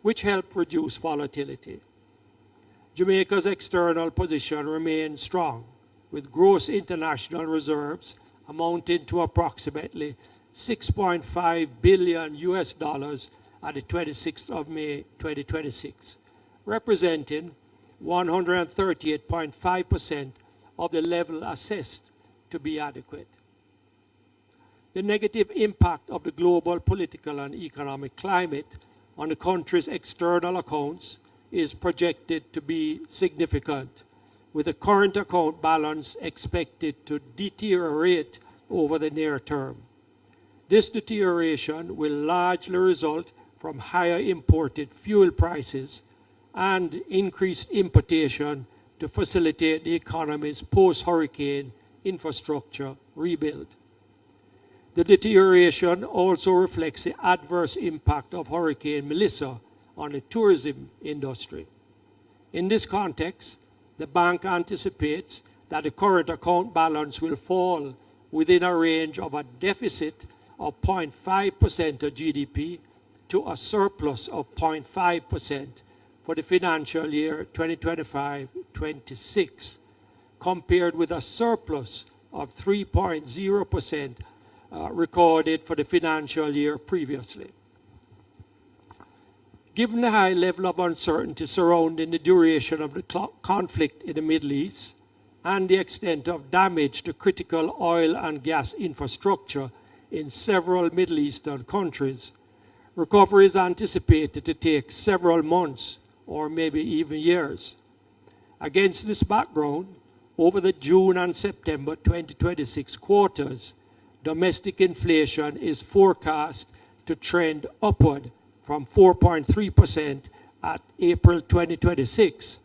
which help reduce volatility. Jamaica's external position remains strong, with gross international reserves amounting to approximately $6.5 billion at the 26th of May 2026, representing 138.5% of the level assessed to be adequate. The negative impact of the global political and economic climate on the country's external accounts is projected to be significant, with the current account balance expected to deteriorate over the near term. This deterioration will largely result from higher imported fuel prices and increased importation to facilitate the economy's post-hurricane infrastructure rebuild. The deterioration also reflects the adverse impact of Hurricane Melissa on the tourism industry. In this context, the bank anticipates that the current account balance will fall within a range of a deficit of 0.5% of GDP to a surplus of 0.5% for the financial year 2025-26, compared with a surplus of 3.0% recorded for the financial year previously. Given the high level of uncertainty surrounding the duration of the conflict in the Middle East and the extent of damage to critical oil and gas infrastructure in several Middle Eastern countries, recovery is anticipated to take several months or maybe even years. Against this background, over the June and September 2026 quarters, domestic inflation is forecast to trend upward from 4.3% at April 2026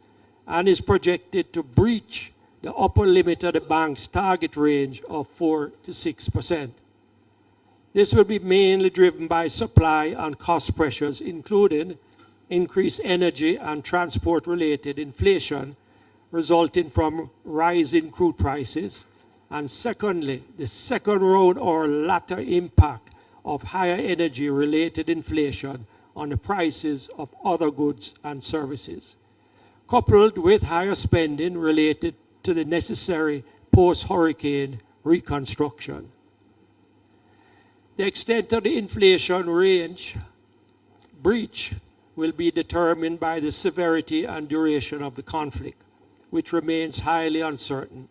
and is projected to breach the upper limit of the bank's target range of 4 to 6%. This will be mainly driven by supply and cost pressures, including increased energy and transport-related inflation resulting from rising crude prices, and secondly, the second round or latter impact of higher energy-related inflation on the prices of other goods and services, coupled with higher spending related to the necessary post-hurricane reconstruction. The extent of the inflation range breach will be determined by the severity and duration of the conflict, which remains highly uncertain.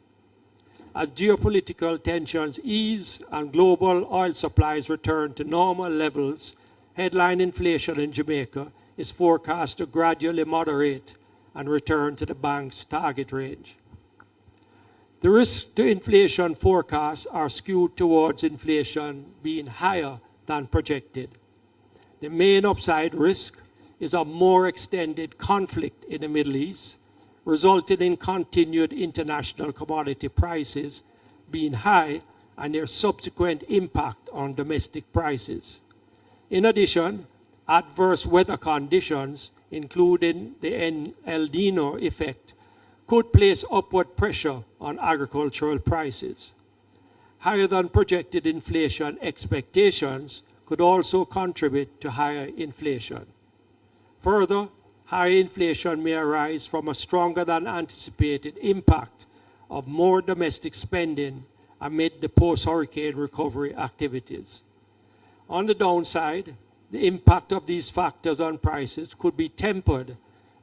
As geopolitical tensions ease and global oil supplies return to normal levels, headline inflation in Jamaica is forecast to gradually moderate and return to the bank's target range. The risk to inflation forecasts are skewed towards inflation being higher than projected. The main upside risk is a more extended conflict in the Middle East, resulting in continued international commodity prices being high and their subsequent impact on domestic prices. In addition, adverse weather conditions, including the El Nino effect, could place upward pressure on agricultural prices. Higher than projected inflation expectations could also contribute to higher inflation. Further, higher inflation may arise from a stronger than anticipated impact of more domestic spending amid the post-hurricane recovery activities. On the downside, the impact of these factors on prices could be tempered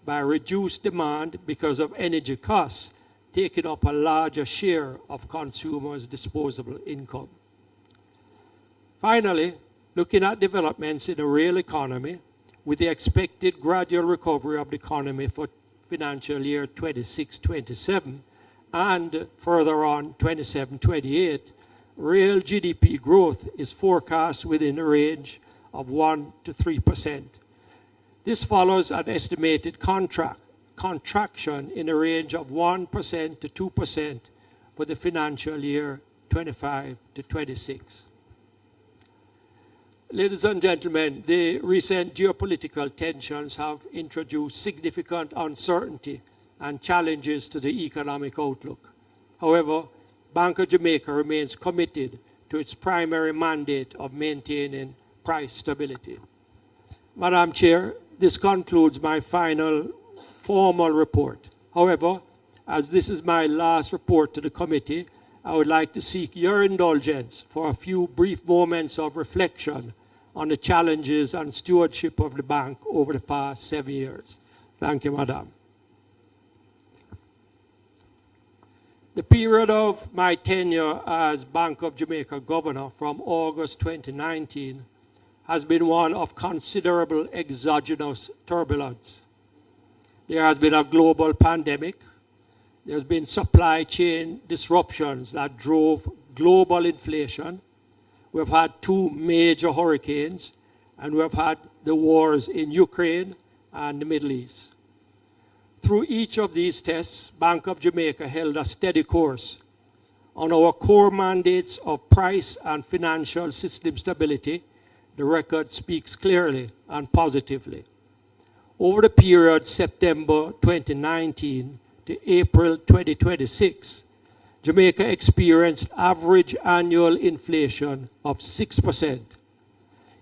by reduced demand because of energy costs taking up a larger share of consumers' disposable income. Finally, looking at developments in the real economy, with the expected gradual recovery of the economy for financial year 26-27 and further on 27-28, real GDP growth is forecast within a range of 1 to 3%. This follows an estimated contraction in a range of 1% to 2% for the financial year 25 to 26. Ladies and gentlemen, the recent geopolitical tensions have introduced significant uncertainty and challenges to the economic outlook. However, Bank of Jamaica remains committed to its primary mandate of maintaining price stability. Madam Chair, This concludes my final formal report. However, as this is my last report to the committee, I would like to seek your indulgence for a few brief moments of reflection on the challenges and stewardship of the bank over the past 7 years. Thank you, Madam. The period of my tenure as Bank of Jamaica Governor from August 2019 has been one of considerable exogenous turbulence. There has been a global pandemic. There's been supply chain disruptions that drove global inflation. We've had 2 major hurricanes, and we've had the wars in Ukraine and the Middle East. Through each of these tests, Bank of Jamaica held a steady course on our core mandates of price and financial system stability. The record speaks clearly and positively. Over the period September 2019 to April 2026, Jamaica experienced average annual inflation of 6%.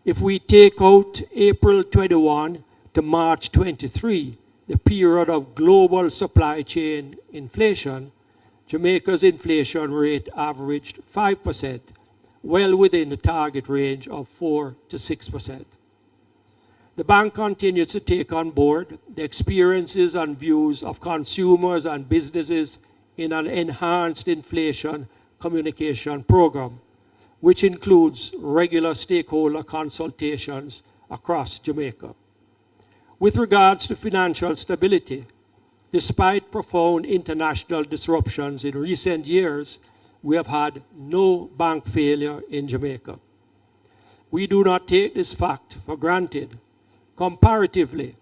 If we take out April 21 to March 23, the period of global supply chain inflation, Jamaica's inflation rate averaged 5%, well within the target range of 4 to 6%. The bank continues to take on board the experiences and views of consumers and businesses in an enhanced inflation communication program, which includes regular stakeholder consultations across Jamaica. With regards to financial stability, despite profound international disruptions in recent years, we have had no bank failure in Jamaica. We do not take this fact for granted. Comparatively,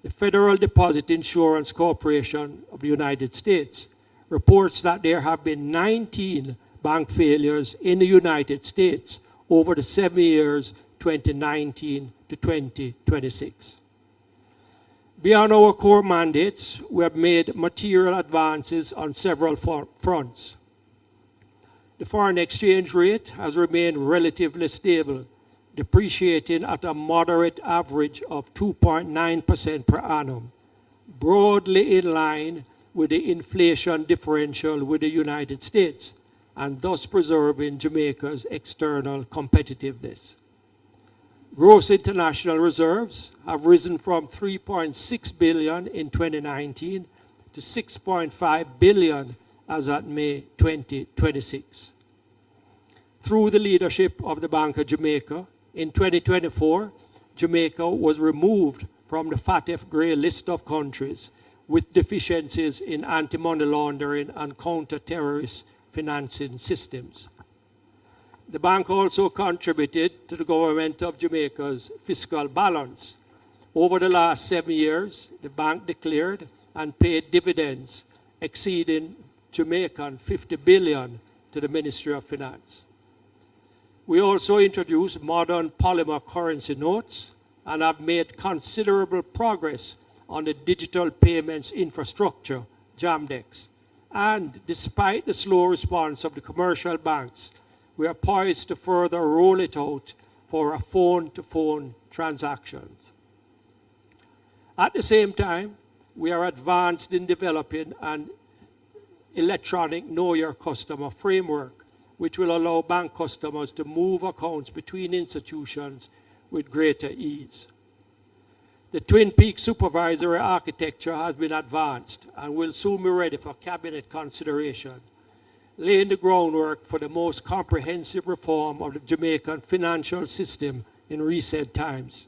the Federal Deposit Insurance Corporation of the United States reports that there have been 19 bank failures in the United States over the 7 years 2019 to 2026. Beyond our core mandates, we have made material advances on several fronts. The foreign exchange rate has remained relatively stable, depreciating at a moderate average of 2.9% per annum, broadly in line with the inflation differential with the United States, and thus preserving Jamaica's external competitiveness. Gross international reserves have risen from $3.6 billion in 2019 to $6.5 billion as at May 2026. Through the leadership of the Bank of Jamaica, in 2024, Jamaica was removed from the FATF Grey list of countries with deficiencies in anti-money laundering and counter-terrorist financing systems. The bank also contributed to the government of Jamaica's fiscal balance. Over the last 7 years, the bank declared and paid dividends exceeding Jamaican $50 billion to the Ministry of Finance. We also introduced modern polymer currency notes and have made considerable progress on the digital payments infrastructure, JAMDEX. And despite the slow response of the commercial banks, we are poised to further roll it out for a phone-to-phone transactions. At the same time, we are advanced in developing an electronic Know Your Customer framework, which will allow bank customers to move accounts between institutions with greater ease. The Twin Peaks supervisory architecture has been advanced and will soon be ready for cabinet consideration, laying the groundwork for the most comprehensive reform of the Jamaican financial system in recent times.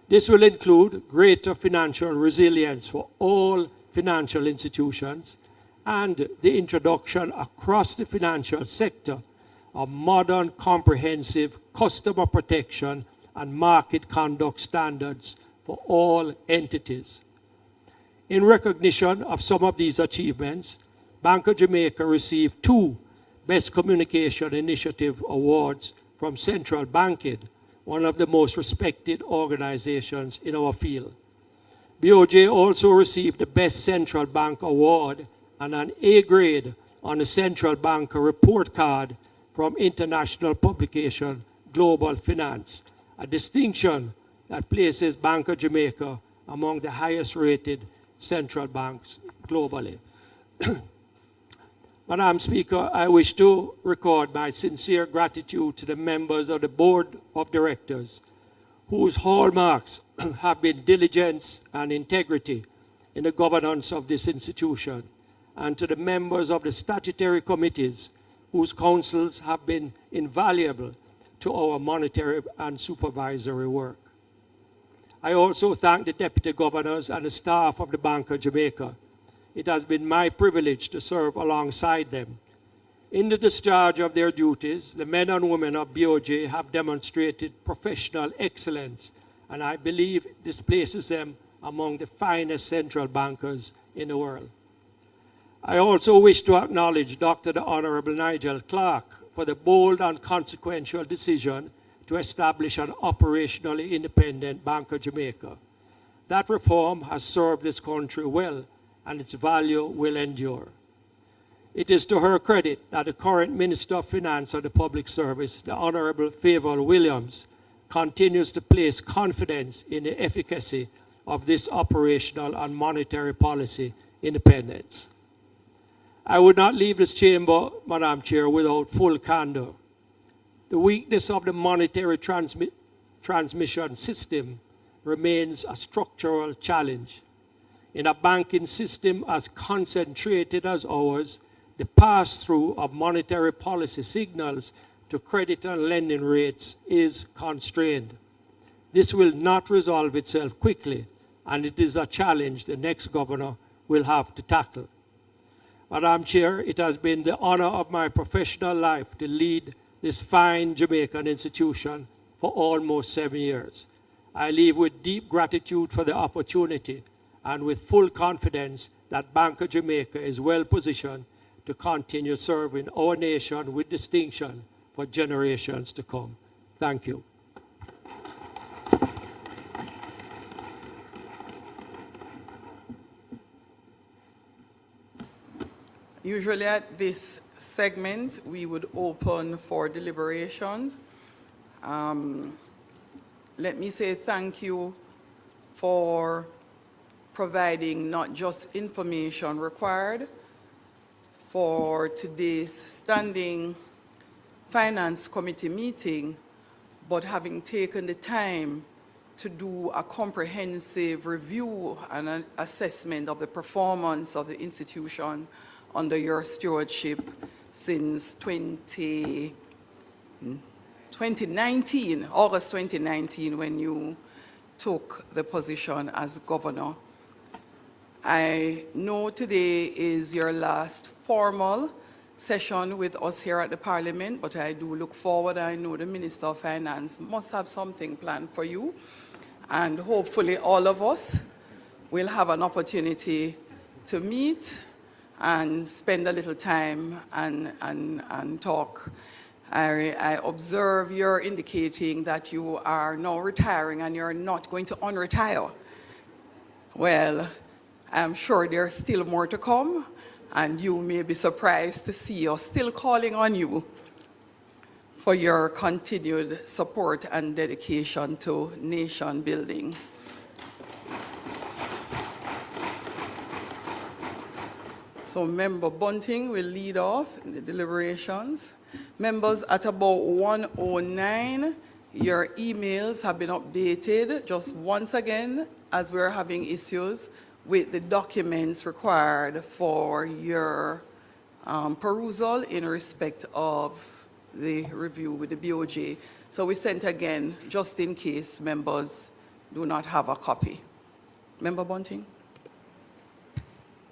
This will include greater financial resilience for all financial institutions and the introduction across the financial sector of modern, comprehensive customer protection and market conduct standards for all entities. In recognition of some of these achievements, Bank of Jamaica received 2 Best Communication Initiative Awards from Central Banking, one of the most respected organizations in our field. BOJ also received the Best Central Bank Award and an A grade on the Central Banker Report Card from international publication Global Finance, a distinction that places Bank of Jamaica among the highest rated central banks globally. Madam Speaker, I wish to record my sincere gratitude to the members of the Board of Directors, whose hallmarks have been diligence and integrity in the governance of this institution, and to the members of the statutory committees, whose counsels have been invaluable to our monetary and supervisory work. I also thank the Deputy Governors and the staff of the Bank of Jamaica. It has been my privilege to serve alongside them. In the discharge of their duties, the men and women of BOJ have demonstrated professional excellence, and I believe this places them among the finest central bankers in the world. I also wish to acknowledge Dr. the Honorable Nigel Clark for the bold and consequential decision to establish an operationally independent Bank of Jamaica. That reform has served this country well, and its value will endure. It is to her credit that the current Minister of Finance of the Public Service, the Honorable Favour Williams, continues to place confidence in the efficacy of this operational and monetary policy independence. I would not leave this chamber, Madam Chair, without full candor. The weakness of the monetary transmission system remains a structural challenge. In a banking system as concentrated as ours, the pass-through of monetary policy signals to credit and lending rates is constrained. This will not resolve itself quickly, and it is a challenge the next governor will have to tackle. Madam Chair, it has been the honor of my professional life to lead this fine Jamaican institution for almost 7 years. I leave with deep gratitude for the opportunity and with full confidence that Bank of Jamaica is well positioned to continue serving our nation with distinction for generations to come. Thank you. Usually at this segment, we would open for deliberations. Let me say thank you for providing not just information required for today's standing finance committee meeting, but having taken the time to do a comprehensive review and an assessment of the performance of the institution under your stewardship since 2019, August 2019, when you took the position as governor. I know today is your last formal session with us here at the Parliament, but I do look forward. I know the Minister of Finance must have something planned for you, and hopefully all of us will have an opportunity to meet and spend a little time and talk. I observe you're indicating that you are now retiring and you're not going to unretire. Well, I'm sure there's still more to come, and you may be surprised to see us still calling on you for your continued support and dedication to nation building. So Member Bunting will lead off in the deliberations. Members, at about 1:09, your emails have been updated just once again, as we're having issues with the documents required for your perusal in respect of the review with the BOJ. So we sent again, just in case members do not have a copy. Member Bunting?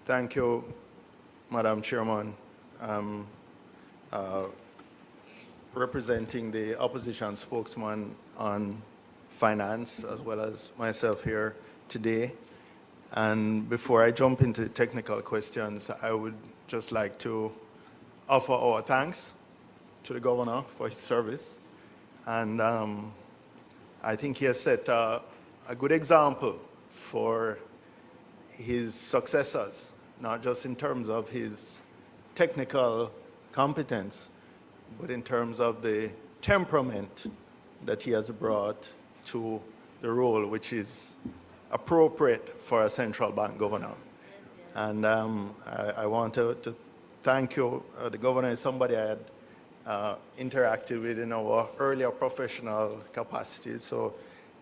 Thank you, Madam Chairman. Representing the opposition spokesman on finance, as well as myself here today. And before I jump into the technical questions, I would just like to offer our thanks to the governor for his service. And I think he has set a good example for his successors, not just in terms of his technical competence, but in terms of the temperament that he has brought to the role which is appropriate for a central bank governor. And I want to thank you. The governor is somebody I had interacted with in our earlier professional capacity, so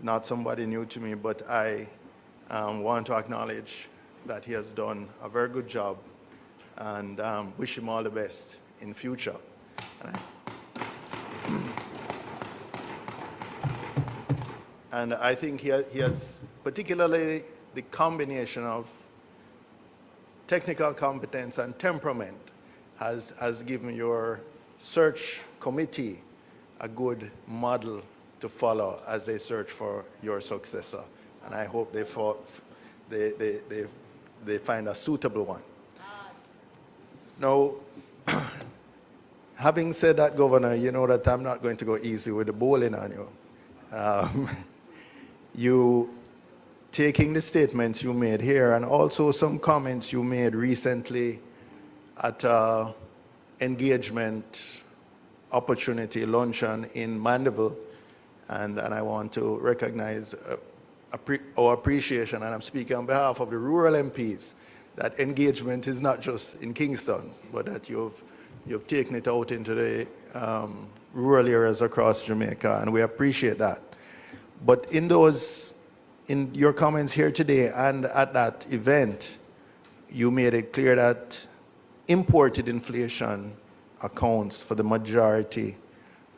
not somebody new to me, but I want to acknowledge that he has done a very good job and wish him all the best in future. And I think he has particularly the combination of technical competence and temperament has given your search committee a good model to follow as they search for your successor. And I hope they find a suitable one. Now, having said that, Governor, you know that I'm not going to go easy with the bowling on you. You taking the statements you made here and also some comments you made recently at engagement opportunity luncheon in Mandeville, and I want to recognize our appreciation, and I'm speaking on behalf of the rural MPs, that engagement is not just in Kingston, but that you've taken it out into the rural areas across Jamaica, and we appreciate that. But in your comments here today and at that event, you made it clear that imported inflation accounts for the majority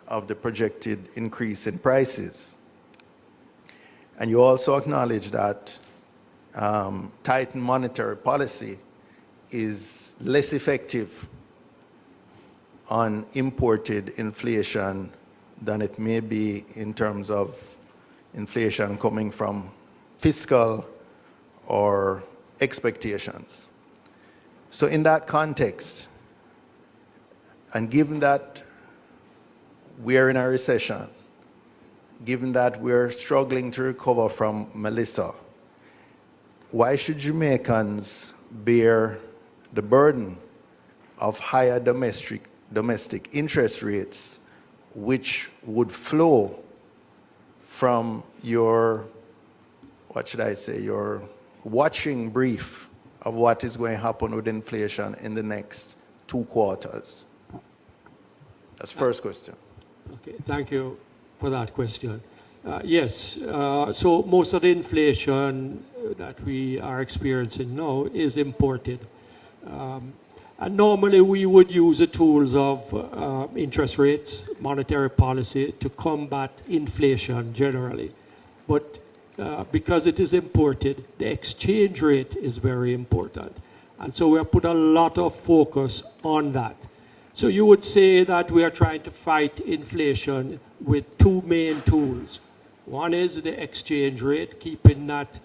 of the projected increase in prices. And you also acknowledge that tightened monetary policy is less effective on imported inflation than it may be in terms of inflation coming from fiscal or expectations. So in that context, and given that we're in a recession, given that we're struggling to recover from Melissa, why should Jamaicans bear the burden of higher domestic interest rates, which would flow from your, your watching brief of what is going to happen with inflation in the next 2 quarters? That's the first question. Okay, thank you for that question. Yes, so most of the inflation that we are experiencing now is imported. And normally we would use the tools of interest rates, monetary policy to combat inflation generally. But because it is imported, the exchange rate is very important. And so we have put a lot of focus on that. So you would say that we are trying to fight inflation with 2 main tools. One is the exchange rate, keeping that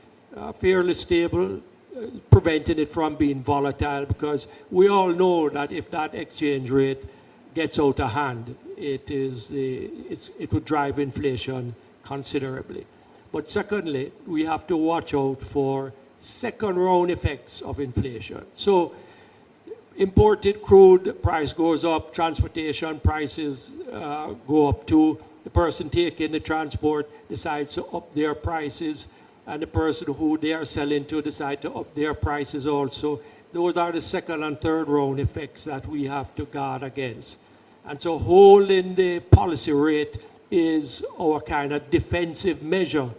fairly stable, preventing it from being volatile, because we all know that if that exchange rate gets out of hand, it would drive inflation considerably. But secondly, we have to watch out for second round effects of inflation. So imported crude price goes up, transportation prices go up too. The person taking the transport decides to up their prices, and the person who they are selling to decide to up their prices also. Those are the second and third round effects that we have to guard against. And so holding the policy rate is our kind of defensive measure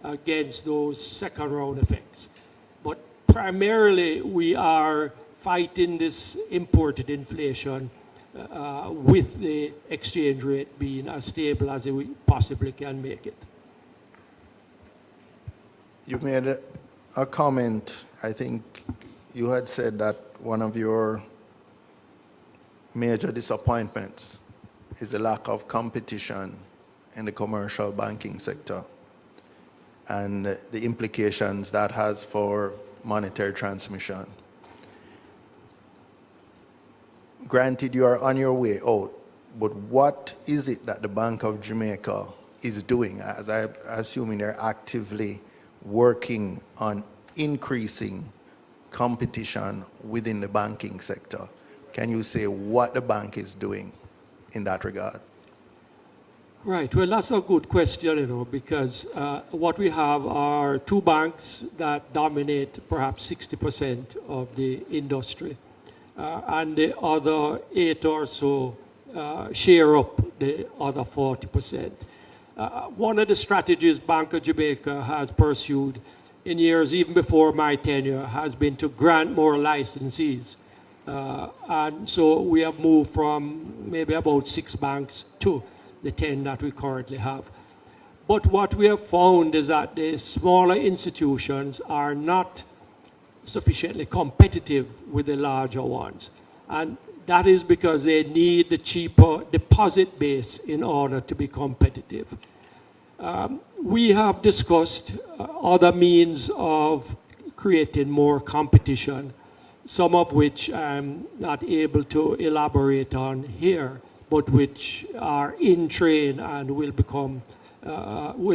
against those second round effects. But primarily we are fighting this imported inflation with the exchange rate being as stable as we possibly can make it. You made a comment, I think you had said that one of your major disappointments is the lack of competition in the commercial banking sector and the implications that has for monetary transmission. Granted, you are on your way out, but what is it that the Bank of Jamaica is doing? As I'm assuming they're actively working on increasing competition within the banking sector. Can you say what the bank is doing in that regard? Right. Well, that's a good question, because what we have are two banks that dominate perhaps 60% of the industry, and the other 8 or so share up the other 40%. One of the strategies Bank of Jamaica has pursued in years even before my tenure has been to grant more licensees. And so we have moved from maybe about 6 banks to the 10 that we currently have. But what we have found is that the smaller institutions are not sufficiently competitive with the larger ones. And that is because they need the cheaper deposit base in order to be competitive. We have discussed other means of creating more competition, some of which I'm not able to elaborate on here, but which are in train and will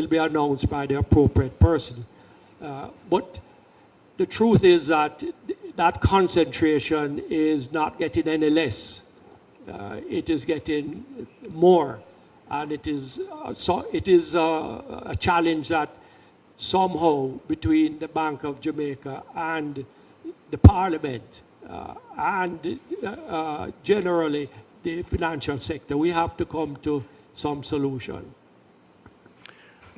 be announced by the appropriate person. But the truth is that that concentration is not getting any less. It is getting more, and it is a challenge that somehow between the Bank of Jamaica and the Parliament and generally the financial sector, we have to come to some solution.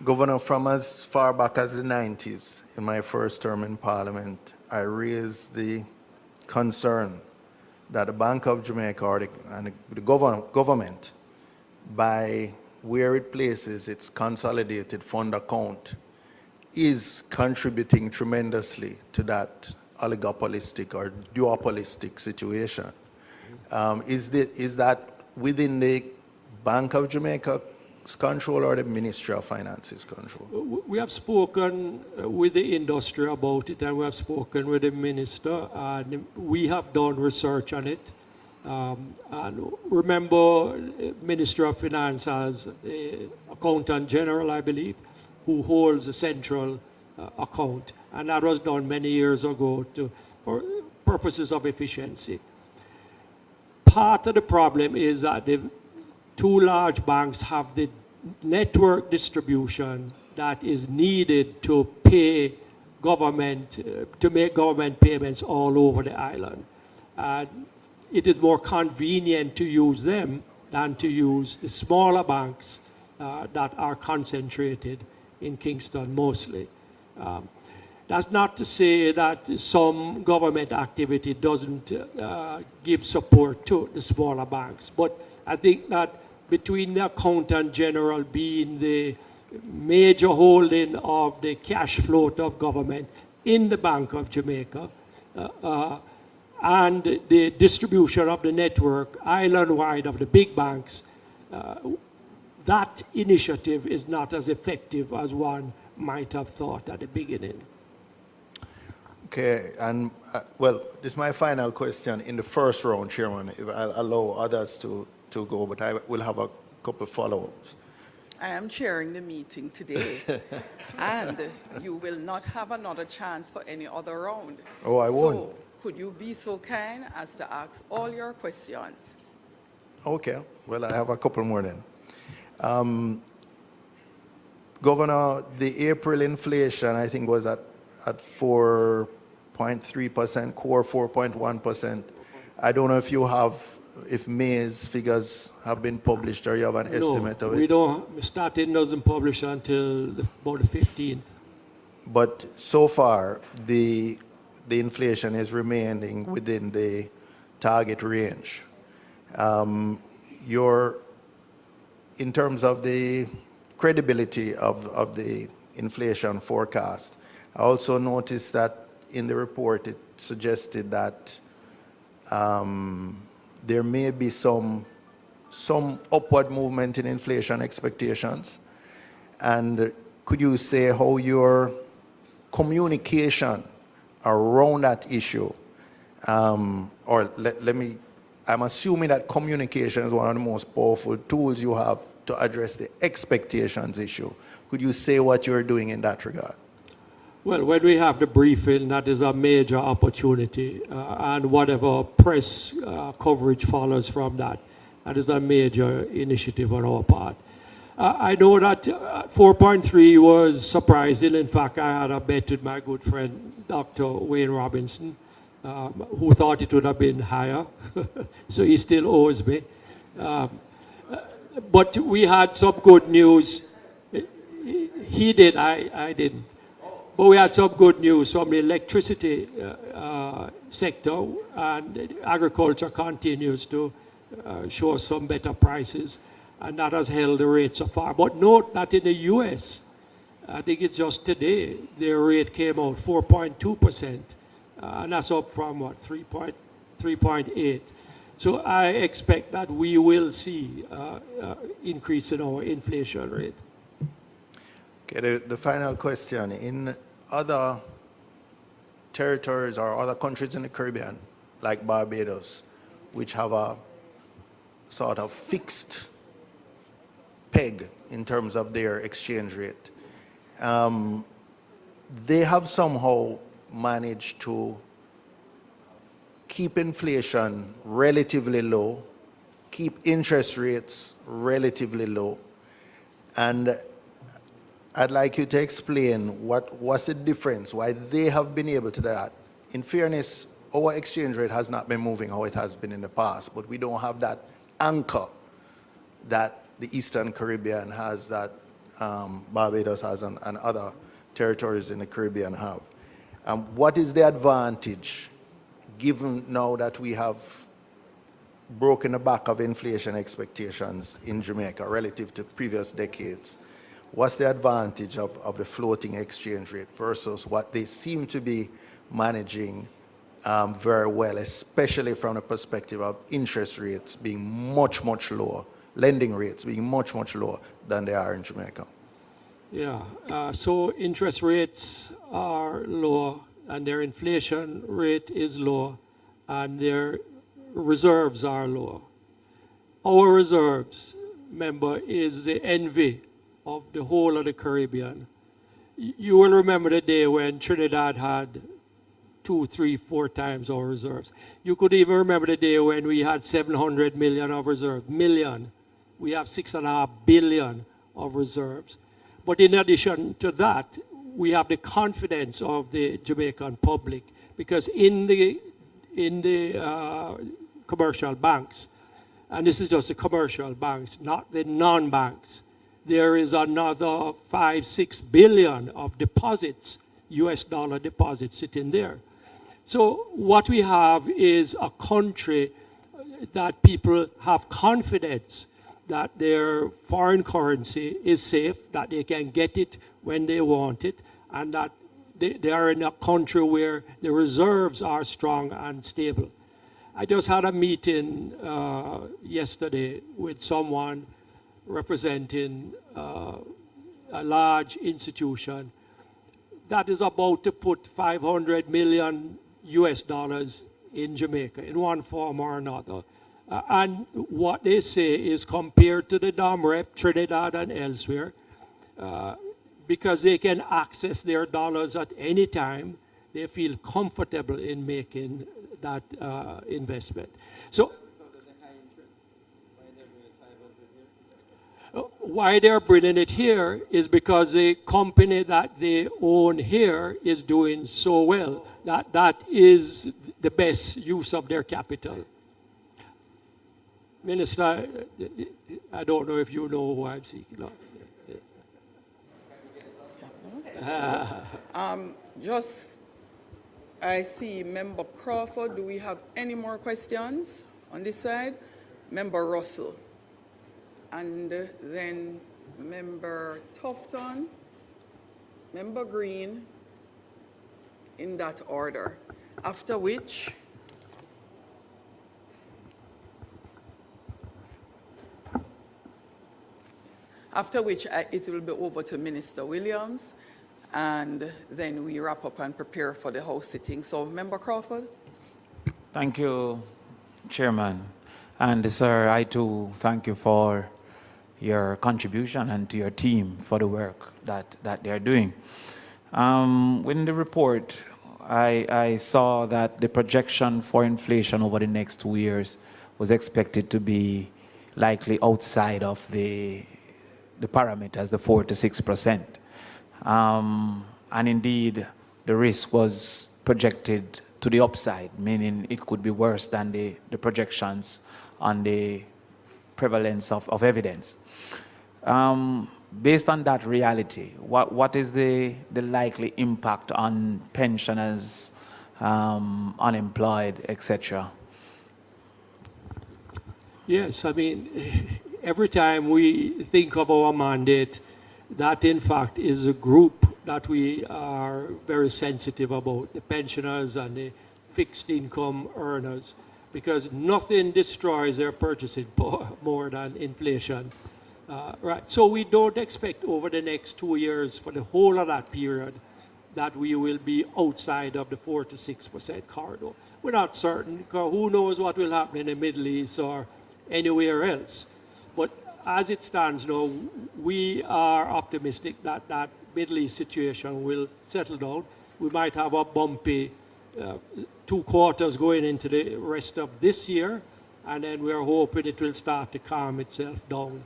Governor, from as far back as the 90s, in my first term in Parliament, I raised the concern that the Bank of Jamaica and the government, by where it places its consolidated fund account, is contributing tremendously to that oligopolistic or duopolistic situation. Is that within the Bank of Jamaica's control or the Ministry of Finance's control? We have spoken with the industry about it, and we have spoken with the minister, and we have done research on it. And remember, Minister of Finance has the Accountant General, I believe, who holds the central account, and that was done many years ago for purposes of efficiency. Part of the problem is that the 2 large banks have the network distribution that is needed to pay government, to make government payments all over the island. And it is more convenient to use them than to use the smaller banks that are concentrated in Kingston mostly. That's not to say that some government activity doesn't give support to the smaller banks, but I think that between the Accountant General being the major holding of the cash float of government in the Bank of Jamaica and the distribution of the network island-wide of the big banks, that initiative is not as effective as one might have thought at the beginning. Okay, and well, this is my final question in the first round, Chairman, if I'll allow others to go, but I will have a couple follow-ups. I am chairing the meeting today, and you will not have another chance for any other round. Oh, I won't. So, could you be so kind as to ask all your questions? Okay, well, I have a couple more then. Governor, the April inflation, I think, was at 4.3%, core 4.1%. I don't know if May's figures have been published or you have an estimate of it. We don't. Starting doesn't publish until about the 15th. But so far, the inflation is remaining within the target range. In terms of the credibility of the inflation forecast, I also noticed that in the report it suggested that there may be some upward movement in inflation expectations. And could you say how your communication around that issue, I'm assuming that communication is one of the most powerful tools you have to address the expectations issue. Could you say what you're doing in that regard? Well, when we have the briefing, that is a major opportunity, and whatever press coverage follows from that, that is a major initiative on our part. I know that 4.3 was surprising. In fact, I had a bet with my good friend, Dr. Wayne Robinson, who thought it would have been higher. So he still owes me. But we had some good news. He did, I didn't. But we had some good news from the electricity sector, and agriculture continues to show some better prices, and that has held the rate so far. But note that in the US, I think it's just today, their rate came out 4.2%, and that's up from what, 3.8. So I expect that we will see increase in our inflation rate. Okay, the final question. In other territories or other countries in the Caribbean, like Barbados, which have a sort of fixed peg in terms of their exchange rate, they have somehow managed to keep inflation relatively low, keep interest rates relatively low, and I'd like you to explain what's the difference, why they have been able to do that. In fairness, our exchange rate has not been moving how it has been in the past, but we don't have that anchor that the Eastern Caribbean has, that Barbados has, and other territories in the Caribbean have. What is the advantage, given now that we have broken the back of inflation expectations in Jamaica relative to previous decades? What's the advantage of the floating exchange rate versus what they seem to be managing very well, especially from the perspective of interest rates being much, much lower, lending rates being much, much lower than they are in Jamaica? Yeah, so interest rates are low, and their inflation rate is low, and their reserves are low. Our reserves, remember, is the envy of the whole of the Caribbean. You will remember the day when Trinidad had 2, 3, 4 times our reserves. You could even remember the day when we had 700 million of reserves. Million. We have 6.5 billion of reserves. But in addition to that, we have the confidence of the Jamaican public, because in the commercial banks, and this is just the commercial banks, not the non-banks, there is another 5, 6 billion of deposits, US dollar deposits sitting there. So what we have is a country that people have confidence that their foreign currency is safe, that they can get it when they want it, and that they are in a country where the reserves are strong and stable. I just had a meeting yesterday with someone representing a large institution that is about to put 500 million US dollars in Jamaica in one form or another. And what they say is, compared to the DOMREP, Trinidad and elsewhere, because they can access their dollars at any time, they feel comfortable in making that investment. So why they're bringing it here is because the company that they own here is doing so well that is the best use of their capital. Minister, I don't know if you know who I'm speaking of. I see Member Crawford. Do we have any more questions on this side? Member Russell. And then Member Tufton, Member Green, in that order. After which, it will be over to Minister Williams, and then we wrap up and prepare for the House sitting. So, Member Crawford. Thank you, Chairman. And sir, I too thank you for your contribution and to your team for the work that they're doing. In the report, I saw that the projection for inflation over the next 2 years was expected to be likely outside of the the parameters, the 4 to 6%. And indeed, the risk was projected to the upside, meaning it could be worse than the projections on the prevalence of evidence. Based on that reality, what is the likely impact on pensioners, unemployed, etc.? Yes, I mean, every time we think of our mandate, that in fact is a group that we are very sensitive about, the pensioners and the fixed income earners, because nothing destroys their purchasing power more than inflation. Right, so we don't expect over the next 2 years, for the whole of that period, that we will be outside of the 4 to 6% corridor. We're not certain, because who knows what will happen in the Middle East or anywhere else. But as it stands now, we are optimistic that that Middle East situation will settle down. We might have a bumpy 2 quarters going into the rest of this year, and then we're hoping it will start to calm itself down.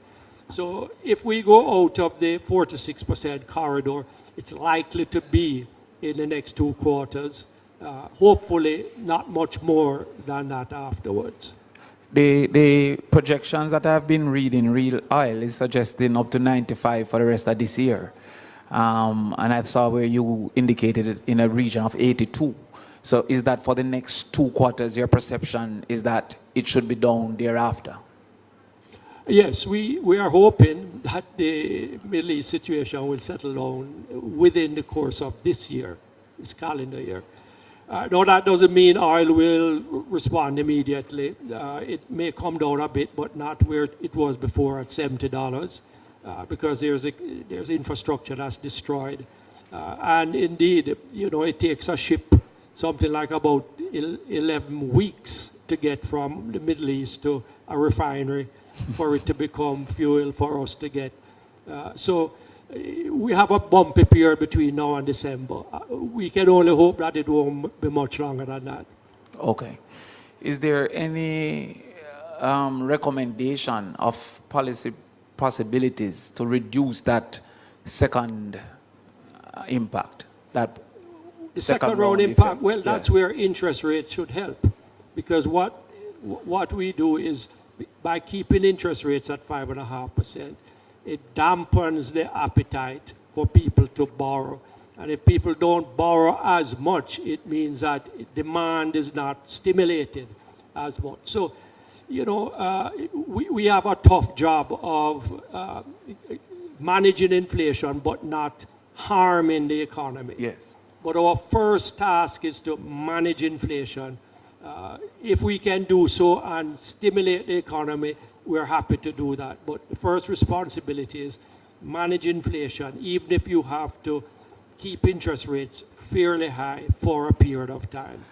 So if we go out of the 4 to 6% corridor, it's likely to be in the next 2 quarters. Hopefully not much more than that afterwards. The projections that I've been reading, Real Oil is suggesting up to 95 for the rest of this year. And I saw where you indicated it in a region of 82. So is that for the next 2 quarters, your perception is that it should be down thereafter? Yes, we are hoping that the Middle East situation will settle down within the course of this year, this calendar year. No, that doesn't mean oil will respond immediately. It may come down a bit, but not where it was before at $70, because there's infrastructure that's destroyed. And indeed, you know, it takes a ship something like about 11 weeks to get from the Middle East to a refinery for it to become fuel for us to get. So we have a bumpy period between now and December. We can only hope that it won't be much longer than that. Okay. Is there any recommendation of policy possibilities to reduce that second impact? That the second round impact, well, that's where interest rates should help. Because what we do is, by keeping interest rates at 5.5%, it dampens the appetite for people to borrow. And if people don't borrow as much, it means that demand is not stimulated as much. So, you know, we have a tough job of managing inflation, but not harming the economy. Yes. But our first task is to manage inflation. If we can do so and stimulate the economy, we're happy to do that. But the first responsibility is manage inflation, even if you have to keep interest rates fairly high for a period of time.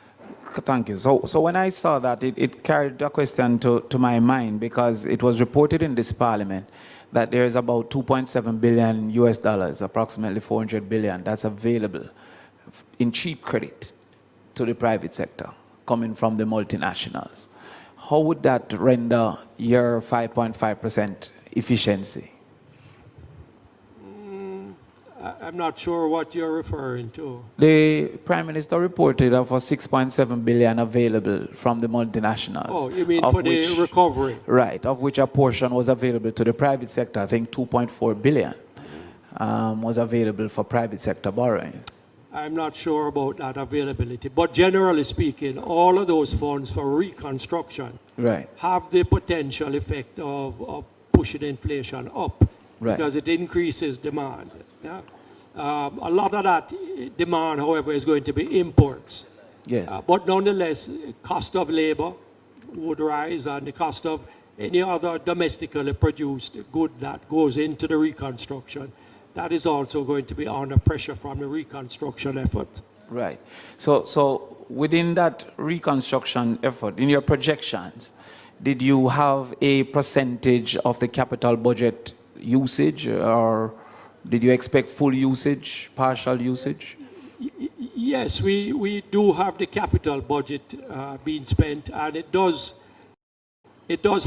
Thank you. So when I saw that, it carried a question to my mind, because it was reported in this parliament that there is about $2.7 billion US dollars, approximately 400 billion, that's available in cheap credit to the private sector, coming from the multinationals. How would that render your 5.5% efficiency? I'm not sure what you're referring to. The Prime Minister reported of a 6.7 billion available from the multinationals. Oh, you mean for the recovery? Right, of which a portion was available to the private sector. I think 2.4 billion was available for private sector borrowing. I'm not sure about that availability. But generally speaking, all of those funds for reconstruction have the potential effect of pushing inflation up, because it increases demand. Yeah? A lot of that demand, however, is going to be imports. Yes. But nonetheless, cost of labor would rise, and the cost of any other domestically produced good that goes into the reconstruction, that is also going to be under pressure from the reconstruction effort. Right. So within that reconstruction effort, in your projections, did you have a percentage of the capital budget usage, or did you expect full usage, partial usage? Yes, we do have the capital budget being spent, and it does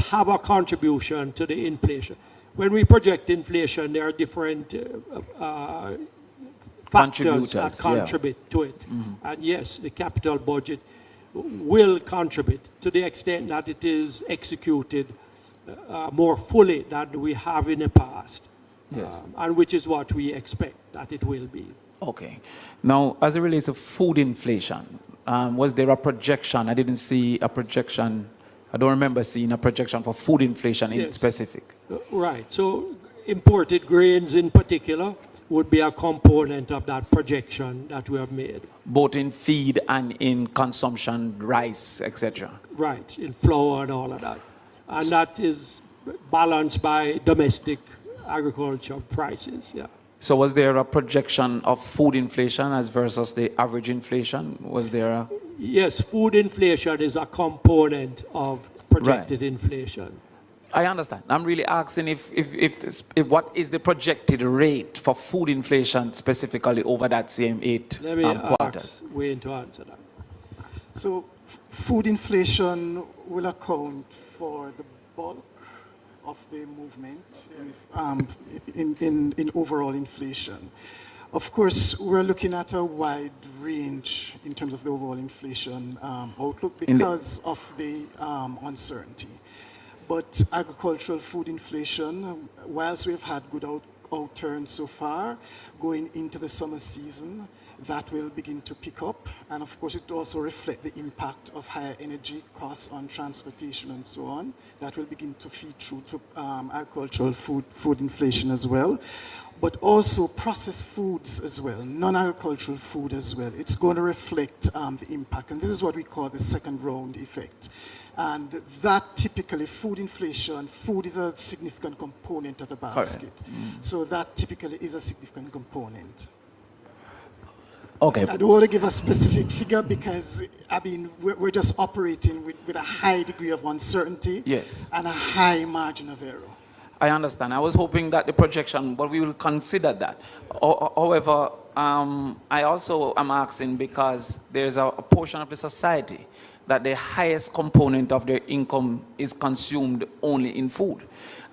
have a contribution to the inflation. when we project inflation, there are different factors Contributors, that yeah. contribute to it. And yes, the capital budget will contribute to the extent that it is executed more fully than we have in the past. Yes. And which is what we expect that it will be. Okay. Now, as it relates to food inflation, was there a projection? I didn't see a projection. I don't remember seeing a projection for food inflation in Yes. specific. Right. So imported grains in particular would be a component of that projection that we have made. Both in feed and in consumption, rice, etc. Right, in flour and all of that. And that is balanced by domestic agriculture prices, yeah. So was there a projection of food inflation as versus the average inflation? Was there a... Yes, food inflation is a component of projected inflation. I understand. I'm really asking if what is the projected rate for food inflation specifically over that same 8 Let me quarters? ask Wayne to answer that. So food inflation will account for the bulk of the movement in overall inflation. Of course, we're looking at a wide range in terms of the overall inflation outlook because of the uncertainty. But agricultural food inflation, whilst we've had good outturns so far, going into the summer season, that will begin to pick up. And of course, it also reflects the impact of higher energy costs on transportation and so on. That will begin to feed through to agricultural food inflation as well. But also processed foods as well, non-agricultural food as well. It's going to reflect the impact. And this is what we call the second round effect. And that typically, food inflation, food is a significant component of the basket. So that typically is a significant component. Okay. I don't want to give a specific figure because, I mean, we're just operating with a high degree of uncertainty. Yes. And a high margin of error. I understand. I was hoping that the projection, but we will consider that. However, I also am asking because there's a portion of the society that the highest component of their income is consumed only in food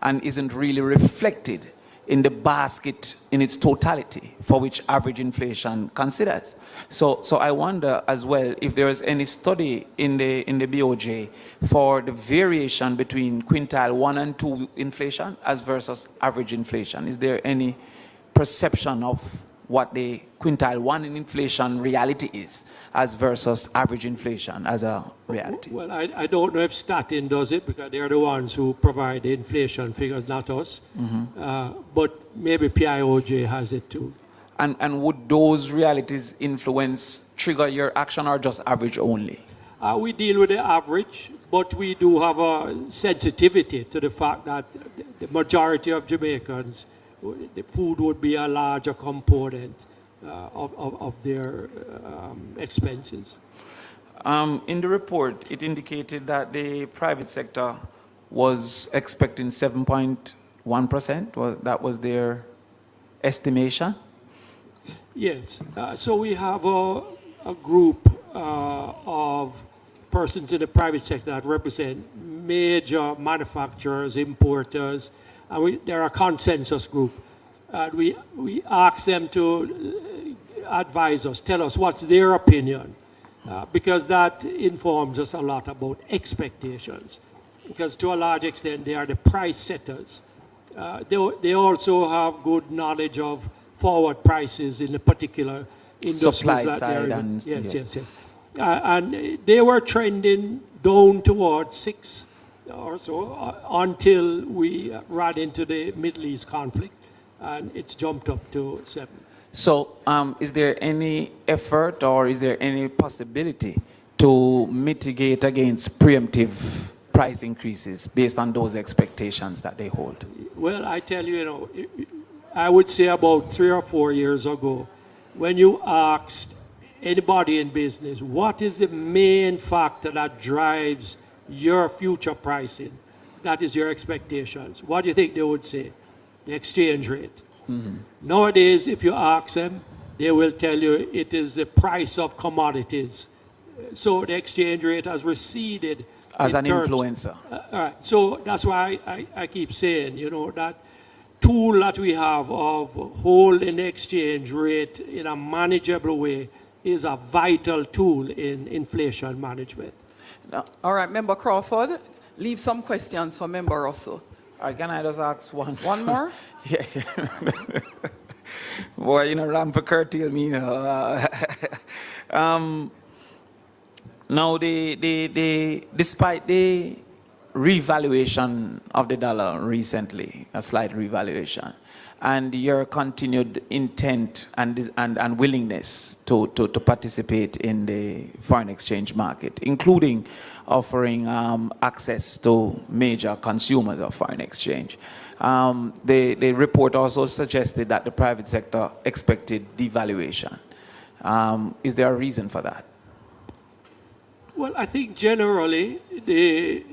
and isn't really reflected in the basket in its totality for which average inflation considers. So I wonder as well if there is any study in the BOJ for the variation between quintile 1 and 2 inflation as versus average inflation. Is there any perception of what the quintile 1 in inflation reality is as versus average inflation as a reality? Well, I don't know if Statin does it because they're the ones who provide the inflation figures, not us. But maybe PIOJ has it too. And would those realities trigger your action or just average only? We deal with the average, but we do have a sensitivity to the fact that the majority of Jamaicans, the food would be a larger component of their expenses. In the report, it indicated that the private sector was expecting 7.1%. Well, that was their estimation. Yes. So we have a group of persons in the private sector that represent major manufacturers, importers, and they're a consensus group. And we ask them to advise us, tell us what's their opinion, because that informs us a lot about expectations. Because to a large extent, they are the price setters. They also have good knowledge of forward prices in the particular industries Supply that side they're in. and Yes. And they were trending down towards 6 or so until we ran into the Middle East conflict, and it's jumped up to 7. So is there any effort or is there any possibility to mitigate against preemptive price increases based on those expectations that they hold? Well, I tell you, I would say about 3 or 4 years ago, when you asked anybody in business, what is the main factor that drives your future pricing? That is your expectations. What do you think they would say? The exchange rate. Nowadays, if you ask them, they will tell you it is the price of commodities. So the exchange rate has receded. As in an terms- influencer. All right. So that's why I keep saying, that tool that we have of holding the exchange rate in a manageable way is a vital tool in inflation management. Now, All right, Member Crawford, leave some questions for Member Russell. can I just ask one? One more? Yeah. Boy, Ramper curtail me, Now, despite the revaluation of the dollar recently, a slight revaluation, and your continued intent and willingness to participate in the foreign exchange market, including offering access to major consumers of foreign exchange. The report also suggested that the private sector expected devaluation. Is there a reason for that? Well, I think generally the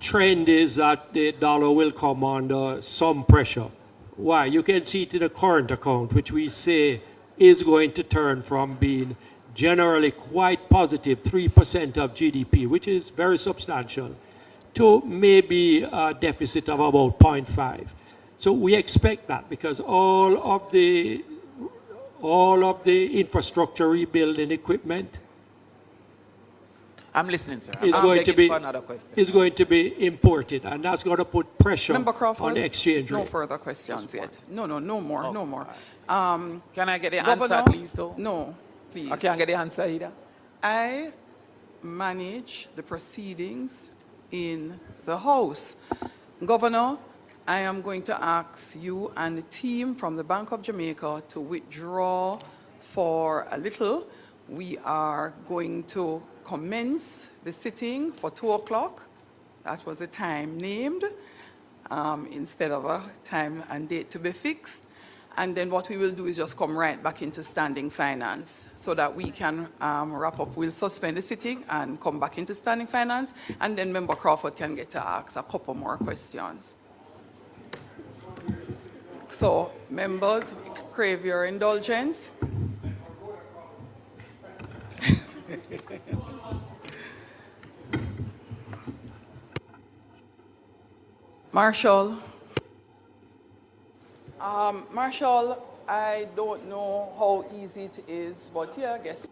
trend is that the dollar will come under some pressure. Why? You can see it in the current account, which we say is going to turn from being generally quite positive, 3% of GDP, which is very substantial, to maybe a deficit of about 0.5. So we expect that because all of the infrastructure rebuilding equipment I'm listening, sir. is I'm going to begging be for another question. is going to be imported, and that's going to put pressure Member Crawford, on the exchange no rate. further questions yet. No more, no more. Can I get the answer, Governor, please, though? no, please. I can't get the answer either. I manage the proceedings in the House. Governor, I am going to ask you and the team from the Bank of Jamaica to withdraw for a little. We are going to commence the sitting for 2 o'clock. That was the time named instead of a time and date to be fixed. And then what we will do is just come right back into standing finance so that we can wrap up. We'll suspend the sitting and come back into standing finance, and then Member Crawford can get to ask a couple more questions. So, members, crave your indulgence. Marshall. Marshall, I don't know how easy it is, but yeah, I guess.